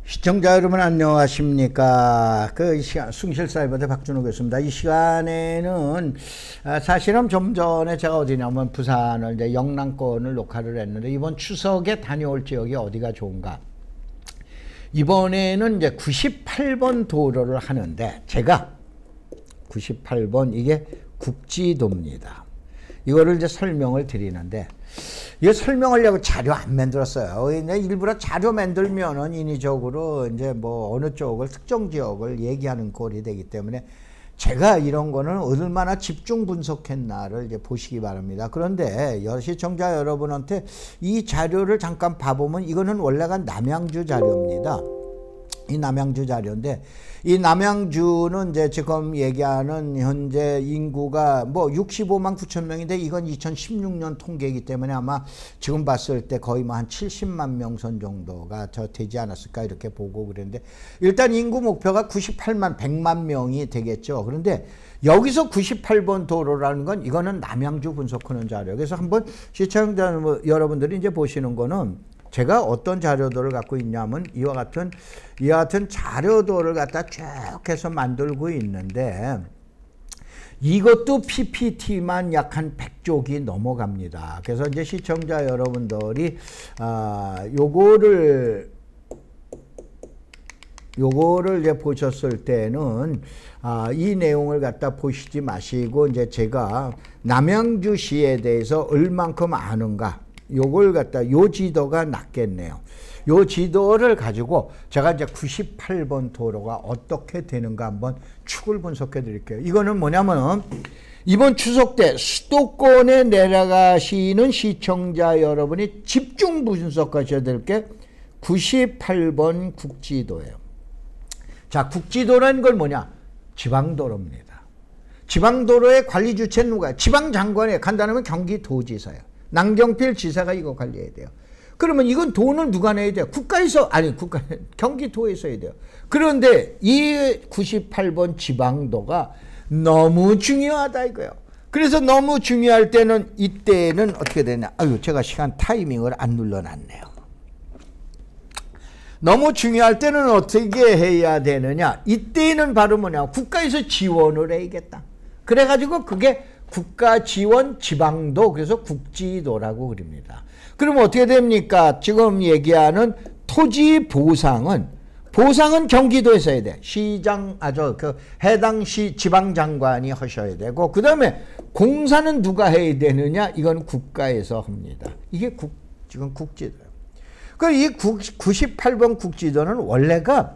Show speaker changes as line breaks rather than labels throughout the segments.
시청자 여러분 안녕하십니까. 이 시간 숭실사이버대 박준호 교수입니다. 이 시간에는 사실은 좀 전에 제가 어디냐면 부산을 이제 영남권을 녹화를 했는데 이번 추석에 다녀올 지역이 어디가 좋은가. 이번에는 이제 98번 도로를 하는데 제가 98번 이게 국지도입니다. 이거를 이제 설명을 드리는데 이거 설명하려고 자료 안 만들었어요. 일부러 자료 만들면은 인위적으로 이제 뭐 어느 쪽을 특정 지역을 얘기하는 꼴이 되기 때문에 제가 이런 거는 얼마나 집중 분석했나를 이제 보시기 바랍니다. 그런데 시청자 여러분한테 이 자료를 잠깐 봐보면 이거는 원래가 남양주 자료입니다. 이 남양주 자료인데 이 남양주는 이제 지금 얘기하는 현재 인구가 뭐 65만 9천 명인데 이건 2016년 통계이기 때문에 아마 지금 봤을 때 거의 뭐 한 70만 명 선 정도가 되지 않았을까 이렇게 보고 그랬는데 일단 인구 목표가 98만 100만 명이 되겠죠. 그런데 여기서 98번 도로라는 건 이거는 남양주 분석하는 자료. 그래서 한번 시청자 여러분들이 이제 보시는 거는 제가 어떤 자료들을 갖고 있냐면 이와 같은 자료들을 갖다 쭉 해서 만들고 있는데 이것도 PPT만 약 한 100쪽이 넘어갑니다. 그래서 이제 시청자 여러분들이 요거를 이제 보셨을 때는 이 내용을 갖다 보시지 마시고 이제 제가 남양주시에 대해서 얼만큼 아는가 요걸 갖다 요 지도가 낫겠네요. 요 지도를 가지고 제가 이제 98번 도로가 어떻게 되는가 한번 축을 분석해 드릴게요. 이거는 뭐냐면 이번 추석 때 수도권에 내려가시는 시청자 여러분이 집중 분석하셔야 될 게 98번 국지도예요. 자, 국지도라는 건 뭐냐? 지방도로입니다. 지방도로의 관리 주체는 누가? 지방장관이에요. 간단하면 경기도지사예요. 남경필 지사가 이거 관리해야 돼요. 그러면 이건 돈을 누가 내야 돼요? 경기도에서 해야 돼요. 그런데 이 98번 지방도가 너무 중요하다 이거예요. 그래서 너무 중요할 때는 이때는 어떻게 되냐? 제가 시간 타이밍을 안 눌러놨네요. 너무 중요할 때는 어떻게 해야 되느냐? 이때는 바로 뭐냐? 국가에서 지원을 해야겠다. 그래가지고 그게 국가 지원 지방도, 그래서 국지도라고 그럽니다. 그럼 어떻게 됩니까? 지금 얘기하는 토지 보상은 경기도에서 해야 돼. 해당 시 지방장관이 하셔야 되고, 그 다음에 공사는 누가 해야 되느냐? 이건 국가에서 합니다. 이게 지금 국지도예요. 이 98번 국지도는 원래가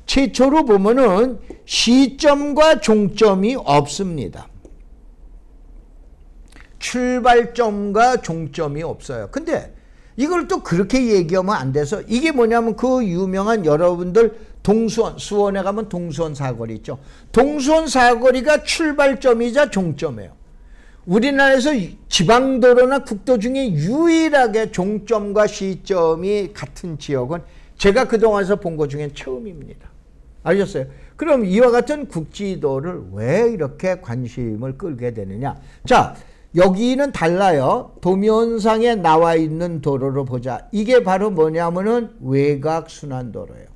최초로 보면은 시점과 종점이 없습니다. 출발점과 종점이 없어요. 근데 이걸 또 그렇게 얘기하면 안 돼서 이게 뭐냐면 그 유명한 여러분들 수원에 가면 동수원 사거리 있죠. 동수원 사거리가 출발점이자 종점이에요. 우리나라에서 지방도로나 국도 중에 유일하게 종점과 시점이 같은 지역은 제가 그동안에서 본 것 중엔 처음입니다. 아셨어요? 그럼 이와 같은 국지도를 왜 이렇게 관심을 끌게 되느냐? 자, 여기는 달라요. 도면상에 나와 있는 도로로 보자. 이게 바로 뭐냐면은 외곽순환도로예요.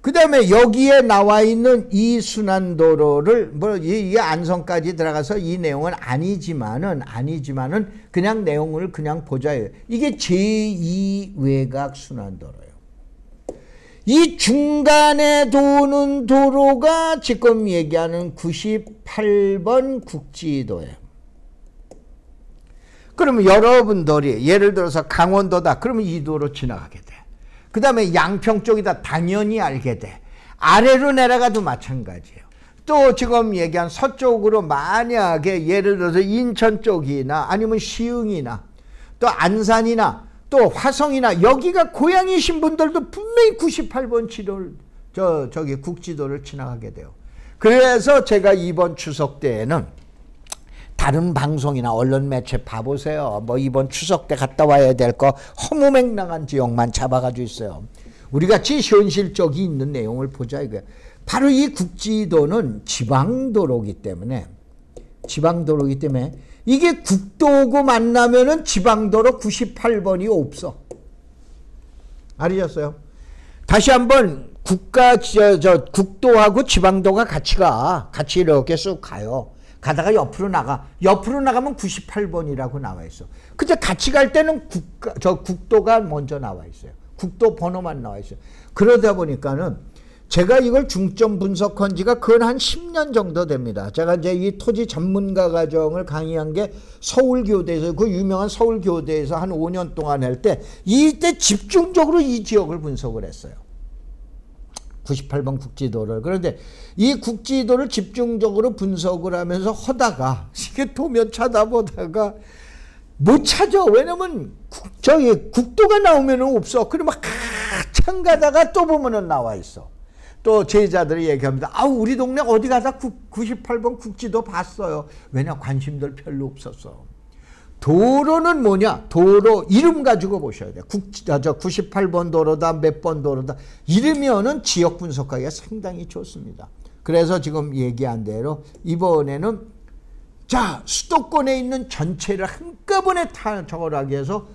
그 다음에 여기에 나와 있는 이 순환도로를 이게 안성까지 들어가서 이 내용은 아니지만은 그냥 내용을 그냥 보자예요. 이게 제2 외곽순환도로예요. 이 중간에 도는 도로가 지금 얘기하는 98번 국지도예요. 그러면 여러분들이 예를 들어서 강원도다. 그러면 이 도로 지나가게 돼. 그 다음에 양평 쪽이다. 당연히 알게 돼. 아래로 내려가도 마찬가지예요. 또 지금 얘기한 서쪽으로 만약에 예를 들어서 인천 쪽이나 아니면 시흥이나 또 안산이나 또 화성이나 여기가 고향이신 분들도 분명히 98번 국지도를 지나가게 돼요. 그래서 제가 이번 추석 때에는 다른 방송이나 언론 매체 봐보세요. 뭐 이번 추석 때 갔다 와야 될 거 허무맹랑한 지역만 잡아가지고 있어요. 우리 같이 현실적이 있는 내용을 보자 이거예요. 바로 이 국지도는 지방도로기 때문에 이게 국도고 만나면은 지방도로 98번이 없어. 알으셨어요? 다시 한번 국도하고 지방도가 같이 이렇게 쑥 가요. 가다가 옆으로 나가면 98번이라고 나와 있어. 근데 같이 갈 때는 국도가 먼저 나와 있어요. 국도 번호만 나와 있어요. 그러다 보니까는 제가 이걸 중점 분석한 지가 거의 한 10년 정도 됩니다. 제가 이제 이 토지 전문가 과정을 강의한 게 서울교대에서, 그 유명한 서울교대에서 한 5년 동안 할 때, 이때 집중적으로 이 지역을 분석을 했어요. 98번 국지도를. 그런데 이 국지도를 집중적으로 분석을 하면서 하다가, 이게 도면 찾아보다가 못 찾아. 왜냐면 국도가 나오면은 없어. 그러면 한참 가다가 또 보면은 나와 있어. 또 제자들이 얘기합니다. 우리 동네 어디 가다 98번 국지도 봤어요. 왜냐, 관심들 별로 없었어. 도로는 뭐냐? 도로 이름 가지고 보셔야 돼요. 98번 도로다, 몇 번 도로다. 이름이면은 지역 분석하기가 상당히 좋습니다. 그래서 지금 얘기한 대로 이번에는 수도권에 있는 전체를 한꺼번에 저거하기 위해서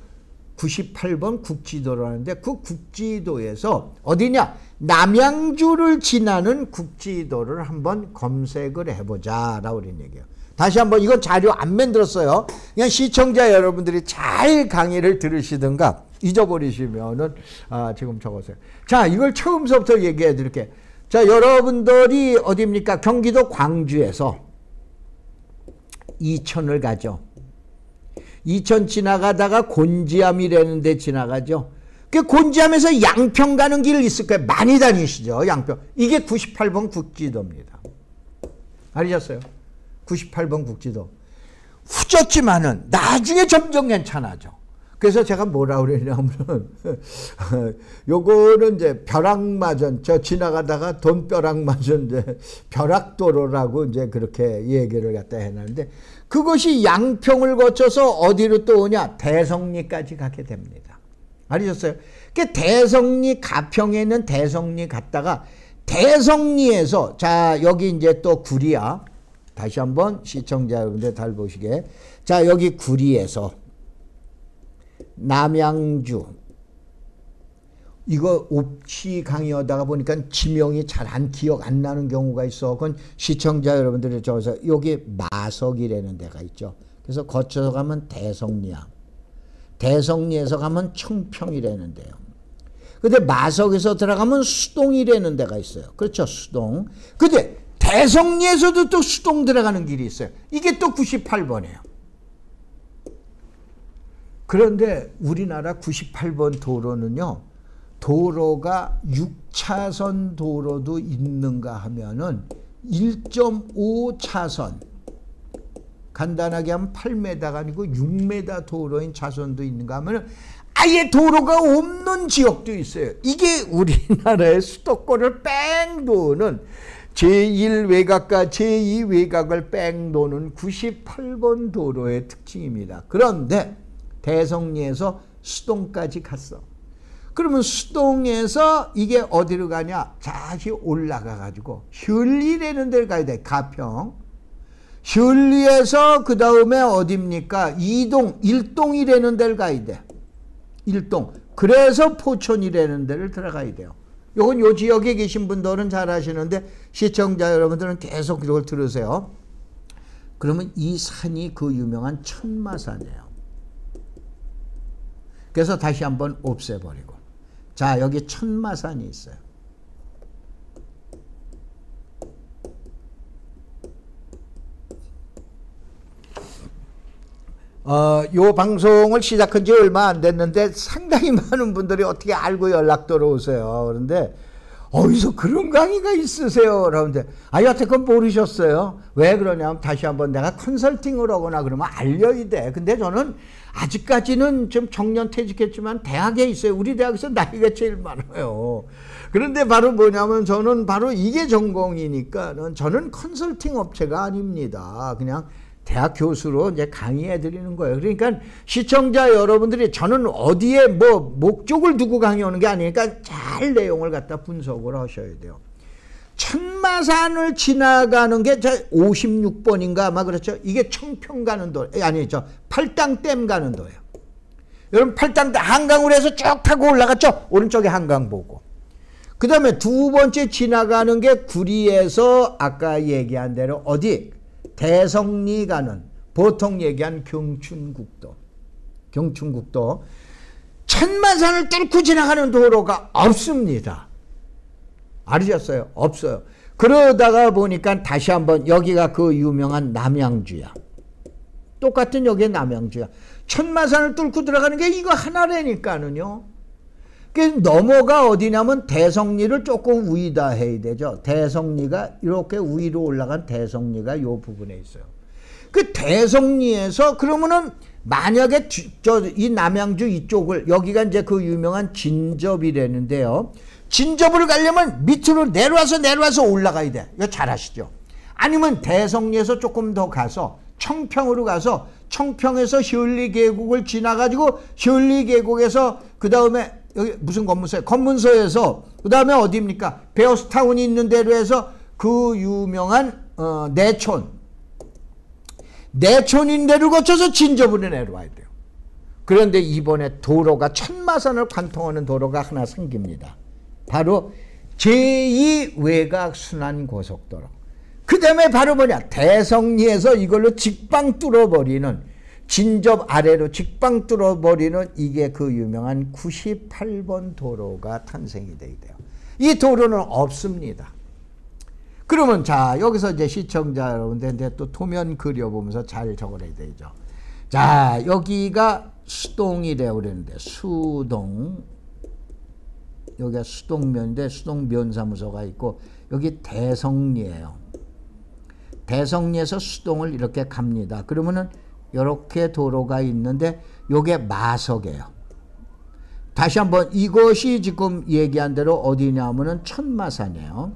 98번 국지도를 하는데, 그 국지도에서 어디냐? 남양주를 지나는 국지도를 한번 검색을 해보자 라고 그런 얘기예요. 다시 한번, 이건 자료 안 만들었어요. 그냥 시청자 여러분들이 잘 강의를 들으시든가 잊어버리시면은 지금 적으세요. 자, 이걸 처음부터 얘기해 드릴게요. 자, 여러분들이 어디입니까? 경기도 광주에서 이천을 가죠. 이천 지나가다가 곤지암이라는 데 지나가죠. 그 곤지암에서 양평 가는 길 있을 거예요. 많이 다니시죠, 양평. 이게 98번 국지도입니다. 알으셨어요? 98번 국지도. 후졌지만은 나중에 점점 괜찮아져. 그래서 제가 뭐라 그랬냐면, 요거는 이제 벼락마전, 지나가다가 돈벼락마전, 이제 벼락도로라고 이제 그렇게 얘기를 갖다 해놨는데, 그것이 양평을 거쳐서 어디로 또 오냐? 대성리까지 가게 됩니다. 알으셨어요? 그 대성리, 가평에 있는 대성리 갔다가, 대성리에서, 자, 여기 이제 또 구리야. 다시 한번 시청자 여러분들 잘 보시게. 자, 여기 구리에서 남양주, 이거 옵치 강의하다가 보니까 지명이 잘 기억 안 나는 경우가 있어. 그건 시청자 여러분들이 저기서 여기 마석이라는 데가 있죠. 그래서 거쳐서 가면 대성리야. 대성리에서 가면 청평이라는 데요. 근데 마석에서 들어가면 수동이라는 데가 있어요. 그렇죠, 수동. 근데 대성리에서도 또 수동 들어가는 길이 있어요. 이게 또 98번이에요. 그런데 우리나라 98번 도로는요, 도로가 6차선 도로도 있는가 하면은 1.5차선, 간단하게 하면 8m가 아니고 6m 도로인 차선도 있는가 하면은 아예 도로가 없는 지역도 있어요. 이게 우리나라의 수도권을 뺑 도는, 제1외곽과 제2외곽을 뺑 도는 98번 도로의 특징입니다. 그런데 대성리에서 수동까지 갔어. 그러면 수동에서 이게 어디로 가냐? 다시 올라가 가지고 현리라는 데를 가야 돼. 가평. 현리에서 그 다음에 어디입니까? 일동이라는 데를 가야 돼. 일동. 그래서 포천이라는 데를 들어가야 돼요. 요건 요 지역에 계신 분들은 잘 아시는데 시청자 여러분들은 계속 이걸 들으세요. 그러면 이 산이 그 유명한 천마산이에요. 그래서 다시 한번 없애버리고. 자, 여기 천마산이 있어요. 요 방송을 시작한 지 얼마 안 됐는데 상당히 많은 분들이 어떻게 알고 연락도로 오세요. 그런데 어디서 그런 강의가 있으세요? 그러는데 여태껏 모르셨어요. 왜 그러냐면 다시 한번 내가 컨설팅을 하거나 그러면 알려야 돼. 근데 저는 아직까지는 좀 정년 퇴직했지만 대학에 있어요. 우리 대학에서 나이가 제일 많아요. 그런데 바로 뭐냐면 저는 바로 이게 전공이니까 저는 컨설팅 업체가 아닙니다. 그냥 대학 교수로 이제 강의해 드리는 거예요. 그러니까 시청자 여러분들이 저는 어디에 뭐 목적을 두고 강의하는 게 아니니까 잘 내용을 갖다 분석을 하셔야 돼요. 천마산을 지나가는 게 56번인가 아마 그렇죠. 이게 청평 가는 도, 아니죠. 팔당댐 가는 도예요. 여러분 팔당댐 한강으로 해서 쭉 타고 올라갔죠. 오른쪽에 한강 보고. 그 다음에 두 번째 지나가는 게 구리에서 아까 얘기한 대로 어디? 대성리 가는 보통 얘기한 경춘국도. 경춘국도. 천마산을 뚫고 지나가는 도로가 없습니다. 알으셨어요? 없어요. 그러다가 보니까 다시 한번 여기가 그 유명한 남양주야. 똑같은 여기에 남양주야. 천마산을 뚫고 들어가는 게 이거 하나라니까는요. 넘어가 어디냐면 대성리를 조금 위다 해야 되죠. 대성리가 이렇게 위로 올라간 대성리가 이 부분에 있어요. 그 대성리에서 그러면은 만약에 이 남양주 이쪽을 여기가 이제 그 유명한 진접이라는데요. 진접을 가려면 밑으로 내려와서 올라가야 돼. 이거 잘 아시죠? 아니면 대성리에서 조금 더 가서 청평으로 가서 청평에서 시을리 계곡을 지나가지고 시을리 계곡에서 그 다음에 여기 무슨 검문소에 검문소에서 그 다음에 어디입니까? 베어스타운이 있는 데로 해서 그 유명한 내촌인 데를 거쳐서 진접으로 내려와야 돼요. 그런데 이번에 도로가 천마산을 관통하는 도로가 하나 생깁니다. 바로 제2외곽순환고속도로. 그 다음에 바로 뭐냐? 대성리에서 이걸로 직방 뚫어버리는 진접 아래로 직방 뚫어버리는 이게 그 유명한 98번 도로가 탄생이 돼야 돼요. 이 도로는 없습니다. 그러면 자 여기서 이제 시청자 여러분들 이제 또 도면 그려보면서 잘 적어야 되죠. 자 여기가 수동이래요 그랬는데 수동 여기가 수동면인데 수동면사무소가 있고 여기 대성리예요. 대성리에서 수동을 이렇게 갑니다. 그러면은 이렇게 도로가 있는데 요게 마석이에요. 다시 한번 이것이 지금 얘기한 대로 어디냐면은 천마산이에요.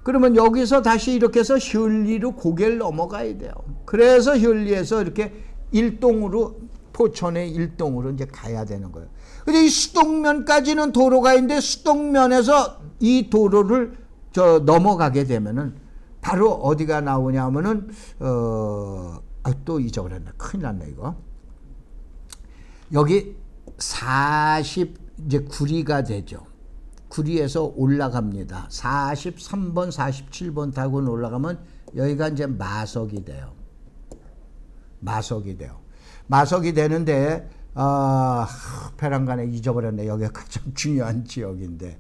그러면 여기서 다시 이렇게 해서 현리로 고개를 넘어가야 돼요. 그래서 현리에서 이렇게 일동으로 포천의 일동으로 이제 가야 되는 거예요. 근데 이 수동면까지는 도로가 있는데 수동면에서 이 도로를 넘어가게 되면은 바로 어디가 나오냐면은 또 잊어버렸네. 큰일 났네 이거. 여기 이제 구리가 되죠. 구리에서 올라갑니다. 43번, 47번 타고 올라가면 여기가 이제 마석이 돼요. 마석이 돼요. 마석이 되는데 페랑간에 잊어버렸네. 여기가 가장 중요한 지역인데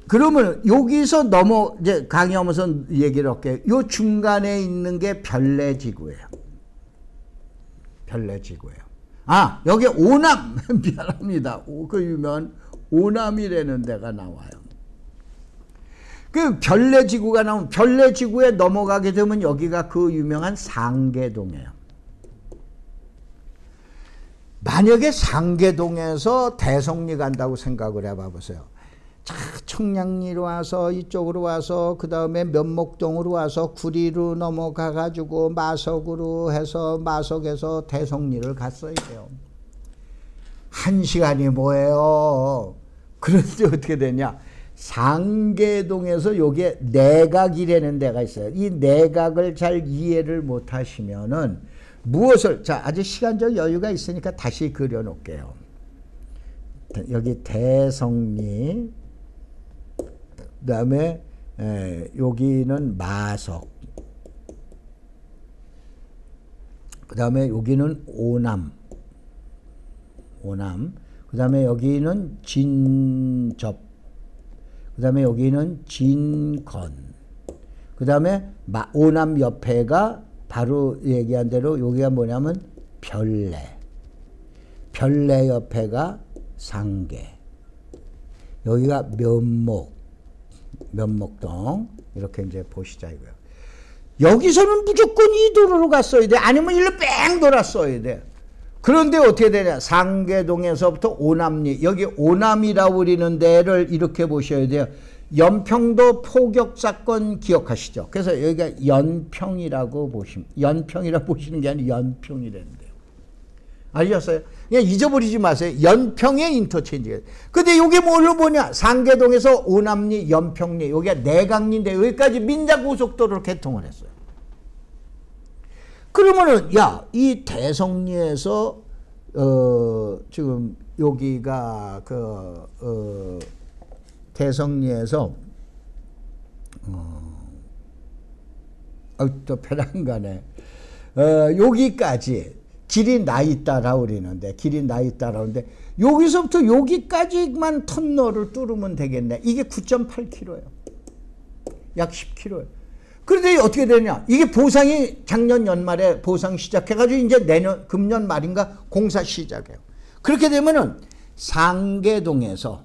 그러면 여기서 이제 강의하면서 얘기를 할게요. 요 중간에 있는 게 별내지구예요. 별내지구예요. 여기 오남 미안합니다. 그 유명한 오남이라는 데가 나와요. 그 별내지구가 나오면 별내지구에 넘어가게 되면 여기가 그 유명한 상계동이에요. 만약에 상계동에서 대성리 간다고 생각을 해봐 보세요. 자, 청량리로 와서 이쪽으로 와서 그 다음에 면목동으로 와서 구리로 넘어가 가지고 마석으로 해서 마석에서 대성리를 갔어야 돼요. 1시간이 뭐예요? 그런데 어떻게 되냐? 상계동에서 요게 내각이라는 데가 있어요. 이 내각을 잘 이해를 못 하시면은 무엇을 자 아주 시간적 여유가 있으니까 다시 그려 놓을게요. 여기 대성리 그 다음에 여기는 마석 그 다음에 여기는 오남 그 다음에 여기는 진접 그 다음에 여기는 진건 그 다음에 오남 옆에가 바로 얘기한 대로 여기가 뭐냐면 별내 옆에가 상계 여기가 면목동 이렇게 이제 보시자 이거요. 여기서는 무조건 이 도로로 갔어야 돼. 아니면 일로 뺑 돌았어야 돼. 그런데 어떻게 되냐? 상계동에서부터 오남리 여기 오남이라고 그러는 데를 이렇게 보셔야 돼요. 연평도 포격 사건 기억하시죠? 그래서 여기가 연평이라고 보시면 게 아니라 연평이라는데요. 아셨어요? 그냥 잊어버리지 마세요. 연평의 인터체인지가. 근데 이게 뭘로 보냐? 상계동에서 오남리, 연평리, 여기가 내강리인데 여기까지 민자고속도로를 개통을 했어요. 그러면은 이 대성리에서 지금 여기가 대성리에서 또 배랑 가네. 여기까지 길이 나 있다라고 그러는데, 길이 나 있다라고 하는데, 여기서부터 여기까지만 터널을 뚫으면 되겠네. 이게 9.8km예요. 약 10km예요. 그런데 어떻게 되냐? 이게 보상이 작년 연말에 보상 시작해가지고 이제 내년, 금년 말인가 공사 시작해요. 그렇게 되면은 상계동에서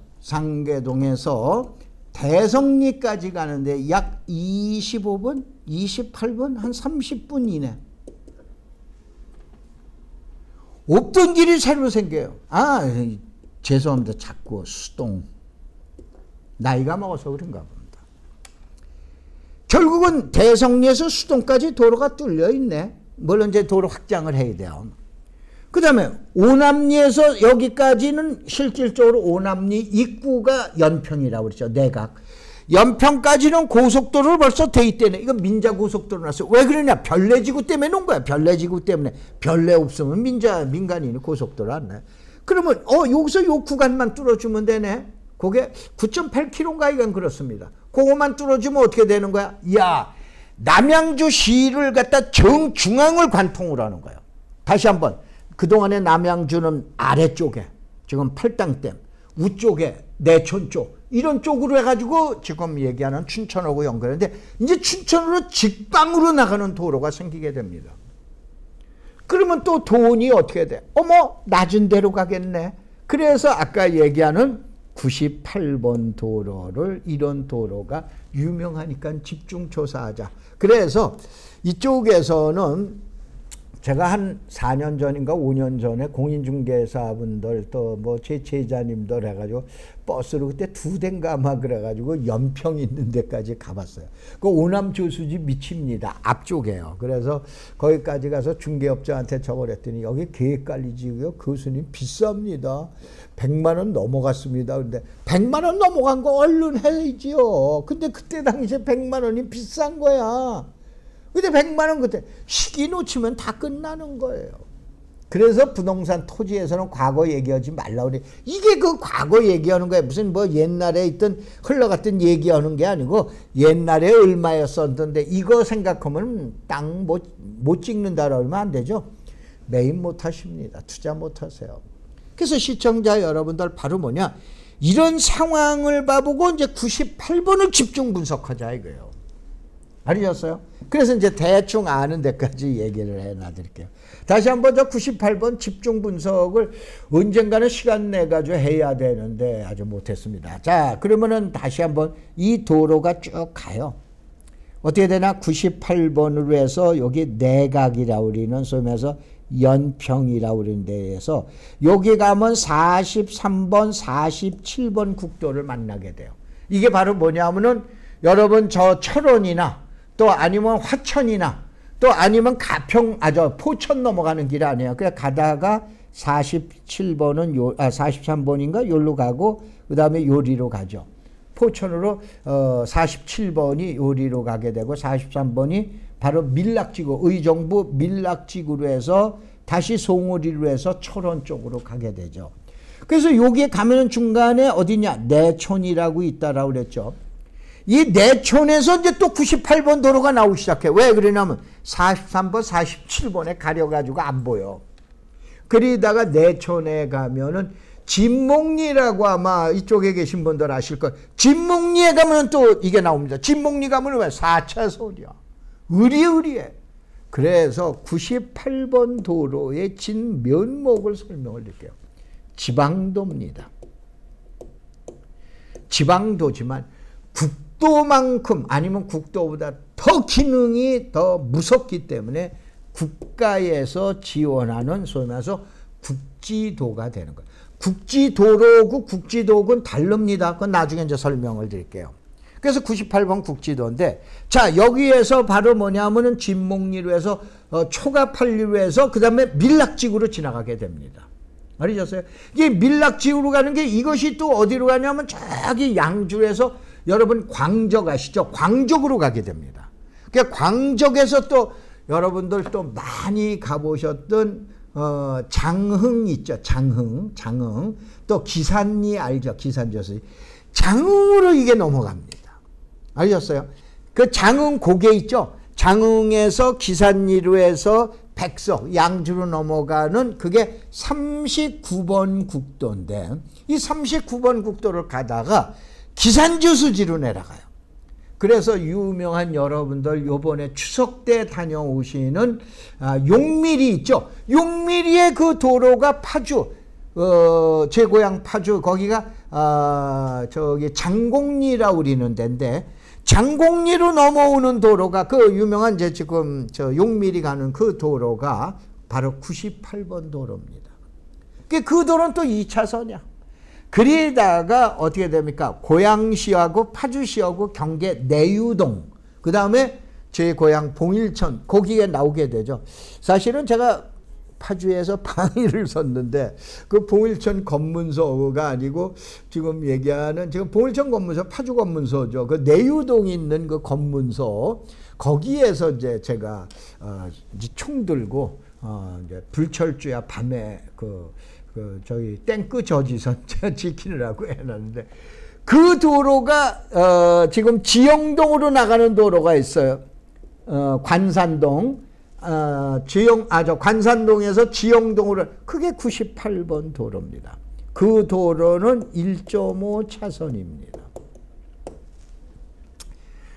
대성리까지 가는데 약 25분, 28분, 한 30분 이내. 없던 길이 새로 생겨요. 아, 죄송합니다. 자꾸 수동. 나이가 먹어서 그런가 봅니다. 결국은 대성리에서 수동까지 도로가 뚫려 있네. 물론 이제 도로 확장을 해야 돼요. 그 다음에 오남리에서 여기까지는 실질적으로 오남리 입구가 연평이라고 그러죠. 내각. 연평까지는 고속도로를 벌써 돼 있대네. 이거 민자고속도로 났어요. 왜 그러냐? 별내지구 때문에 놓은 거야. 별내지구 때문에. 별내 없으면 민간인이 고속도로 안 나요. 그러면 여기서 요 구간만 뚫어주면 되네. 그게 9.8km인가 이건 그렇습니다. 그거만 뚫어주면 어떻게 되는 거야? 야, 남양주시를 갖다 정중앙을 관통으로 하는 거예요. 다시 한번. 그동안의 남양주는 아래쪽에 지금 팔당댐, 우쪽에 내촌 쪽 이런 쪽으로 해가지고 지금 얘기하는 춘천하고 연결하는데 이제 춘천으로 직방으로 나가는 도로가 생기게 됩니다. 그러면 또 돈이 어떻게 돼? 어머, 낮은 데로 가겠네. 그래서 아까 얘기하는 98번 도로를, 이런 도로가 유명하니까 집중조사하자. 그래서 이쪽에서는 제가 한 4년 전인가 5년 전에 공인중개사분들 또 뭐 제 제자님들 해가지고 버스로 그때 2대인가 아마 그래가지고 연평 있는 데까지 가봤어요. 그 오남 저수지 밑입니다. 앞쪽에요. 그래서 거기까지 가서 중개업자한테 저걸 했더니 여기 계획관리지고요. 교수님 비쌉니다. 100만 원 넘어갔습니다. 근데 100만 원 넘어간 거 얼른 해야지요. 근데 그때 당시에 100만 원이 비싼 거야. 근데 100만 원 그때 시기 놓치면 다 끝나는 거예요. 그래서 부동산 토지에서는 과거 얘기하지 말라고 그래. 이게 그 과거 얘기하는 거야. 무슨 뭐 옛날에 있던 흘러갔던 얘기하는 게 아니고 옛날에 얼마였었는데 이거 생각하면 땅 못 찍는다 그러면 안 되죠. 매입 못 하십니다. 투자 못 하세요. 그래서 시청자 여러분들 바로 뭐냐. 이런 상황을 봐보고 이제 98번을 집중 분석하자 이거예요. 알으셨어요? 그래서 이제 대충 아는 데까지 얘기를 해놔드릴게요. 다시 한번 저 98번 집중 분석을 언젠가는 시간 내가지고 해야 되는데 아주 못했습니다. 자, 그러면은 다시 한번 이 도로가 쭉 가요. 어떻게 되나? 98번으로 해서 여기 내각이라고 우리는 소면서 연평이라고 그러는 데에서 여기 가면 43번, 47번 국도를 만나게 돼요. 이게 바로 뭐냐면은 여러분 저 철원이나 또 아니면 화천이나 또 아니면 가평, 포천 넘어가는 길 아니에요. 그냥 가다가 47번은 43번인가 요로 가고 그 다음에 요리로 가죠. 포천으로 47번이 요리로 가게 되고 43번이 바로 밀락지구, 의정부 밀락지구로 해서 다시 송어리로 해서 철원 쪽으로 가게 되죠. 그래서 여기에 가면은 중간에 어디냐? 내촌이라고 있다라고 그랬죠. 이 내촌에서 이제 또 98번 도로가 나오기 시작해. 왜 그러냐면 43번, 47번에 가려가지고 안 보여. 그러다가 내촌에 가면은 진목리라고 아마 이쪽에 계신 분들 아실 거예요. 진목리에 가면 또 이게 나옵니다. 진목리 가면 왜 4차선이야. 의리의리해. 그래서 98번 도로의 진면목을 설명을 드릴게요. 지방도입니다. 지방도지만 국도만큼 아니면 국도보다 더 기능이 더 무섭기 때문에 국가에서 지원하는 소위 말해서 국지도가 되는 거예요. 국지도로고 국지도군 다릅니다. 그건 나중에 이제 설명을 드릴게요. 그래서 98번 국지도인데 자 여기에서 바로 뭐냐면은 진목리로 해서 초가팔리로 해서 그 다음에 밀락지구로 지나가게 됩니다. 알으셨어요? 이게 밀락지구로 가는 게 이것이 또 어디로 가냐면 저기 양주에서 여러분 광적 아시죠? 광적으로 가게 됩니다. 그러니까 광적에서 또 여러분들 또 많이 가보셨던 장흥 있죠? 장흥 또 기산리 알죠? 기산저수. 장흥으로 이게 넘어갑니다. 알겠어요? 그 장흥 고개 있죠? 장흥에서 기산리로에서 백석, 양주로 넘어가는 그게 39번 국도인데 이 39번 국도를 가다가 기산저수지로 내려가요. 그래서 유명한 여러분들 요번에 추석 때 다녀오시는 용미리 있죠? 용미리의 그 도로가 파주, 제 고향 파주 거기가 저기 장곡리라고 그러는 데인데 장곡리로 넘어오는 도로가 그 유명한 이제 지금 저 용미리 가는 그 도로가 바로 98번 도로입니다. 그 도로는 또 2차선이야. 그러다가 어떻게 됩니까? 고양시하고 파주시하고 경계 내유동, 그 다음에 제 고향 봉일천, 거기에 나오게 되죠. 사실은 제가 파주에서 방위를 섰는데 그 봉일천 검문소가 아니고 지금 얘기하는 지금 봉일천 검문소 파주 검문소죠. 그 내유동에 있는 그 검문소 거기에서 이제 제가 이제 총 들고 이제 불철주야 밤에 저희 땡크 저지선 지키느라고 해놨는데 그 도로가 지금 지영동으로 나가는 도로가 있어요. 관산동. 관산동에서 지영동으로 그게 98번 도로입니다. 그 도로는 1.5차선입니다.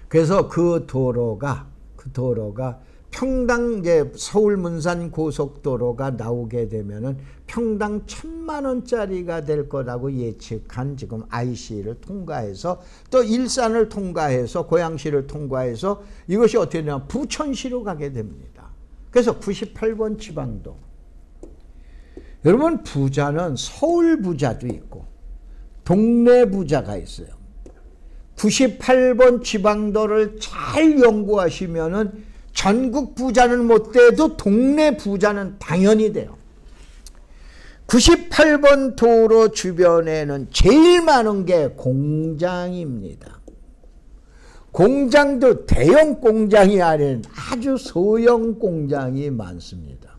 그래서 그 도로가 평당 이제 서울 문산 고속도로가 나오게 되면은 평당 1,000만 원짜리가 될 거라고 예측한 지금 IC를 통과해서 또 일산을 통과해서 고양시를 통과해서 이것이 어떻게 되냐면 부천시로 가게 됩니다. 그래서 98번 지방도. 여러분 부자는 서울 부자도 있고 동네 부자가 있어요. 98번 지방도를 잘 연구하시면은 전국 부자는 못 돼도 동네 부자는 당연히 돼요. 98번 도로 주변에는 제일 많은 게 공장입니다. 공장도 대형 공장이 아닌 아주 소형 공장이 많습니다.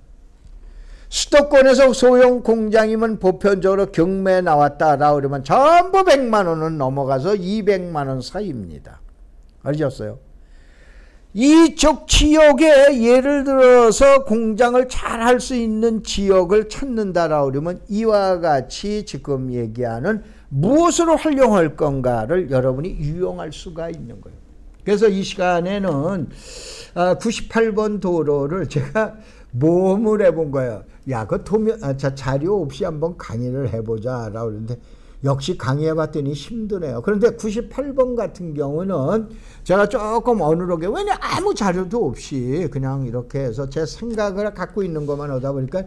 수도권에서 소형 공장이면 보편적으로 경매에 나왔다라 그러면 전부 100만 원은 넘어가서 200만 원 사이입니다. 알겠어요? 이쪽 지역에 예를 들어서 공장을 잘 할 수 있는 지역을 찾는다라 그러면 이와 같이 지금 얘기하는 무엇으로 활용할 건가를 여러분이 유용할 수가 있는 거예요. 그래서 이 시간에는 98번 도로를 제가 모험을 해본 거예요. 야, 그 자료 없이 한번 강의를 해보자 라고 그러는데 역시 강의해봤더니 힘드네요. 그런데 98번 같은 경우는 제가 조금 어느러게, 왜냐 아무 자료도 없이 그냥 이렇게 해서 제 생각을 갖고 있는 것만 하다 보니까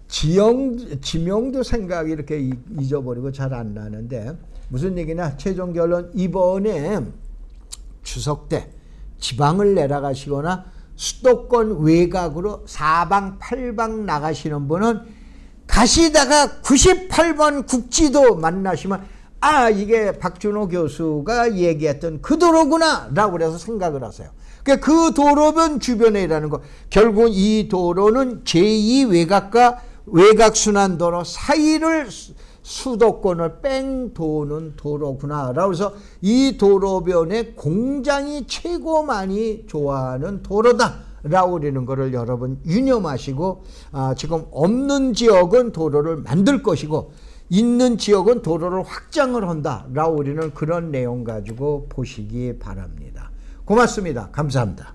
지명도 생각이 이렇게 잊어버리고 잘 안 나는데 무슨 얘기냐, 최종 결론 이번에 추석 때 지방을 내려가시거나 수도권 외곽으로 사방 팔방 나가시는 분은 가시다가 98번 국지도 만나시면 이게 박준호 교수가 얘기했던 그 도로구나 라고 그래서 생각을 하세요. 그 도로변 주변에 일하는 거, 결국 이 도로는 제2 외곽과 외곽순환도로 사이를 수도권을 뺑 도는 도로구나 라고 해서 이 도로변에 공장이 최고 많이 좋아하는 도로다 라고 그러는 거를 여러분 유념하시고, 지금 없는 지역은 도로를 만들 것이고 있는 지역은 도로를 확장을 한다 라고 우리는 그런 내용 가지고 보시기 바랍니다. 고맙습니다. 감사합니다.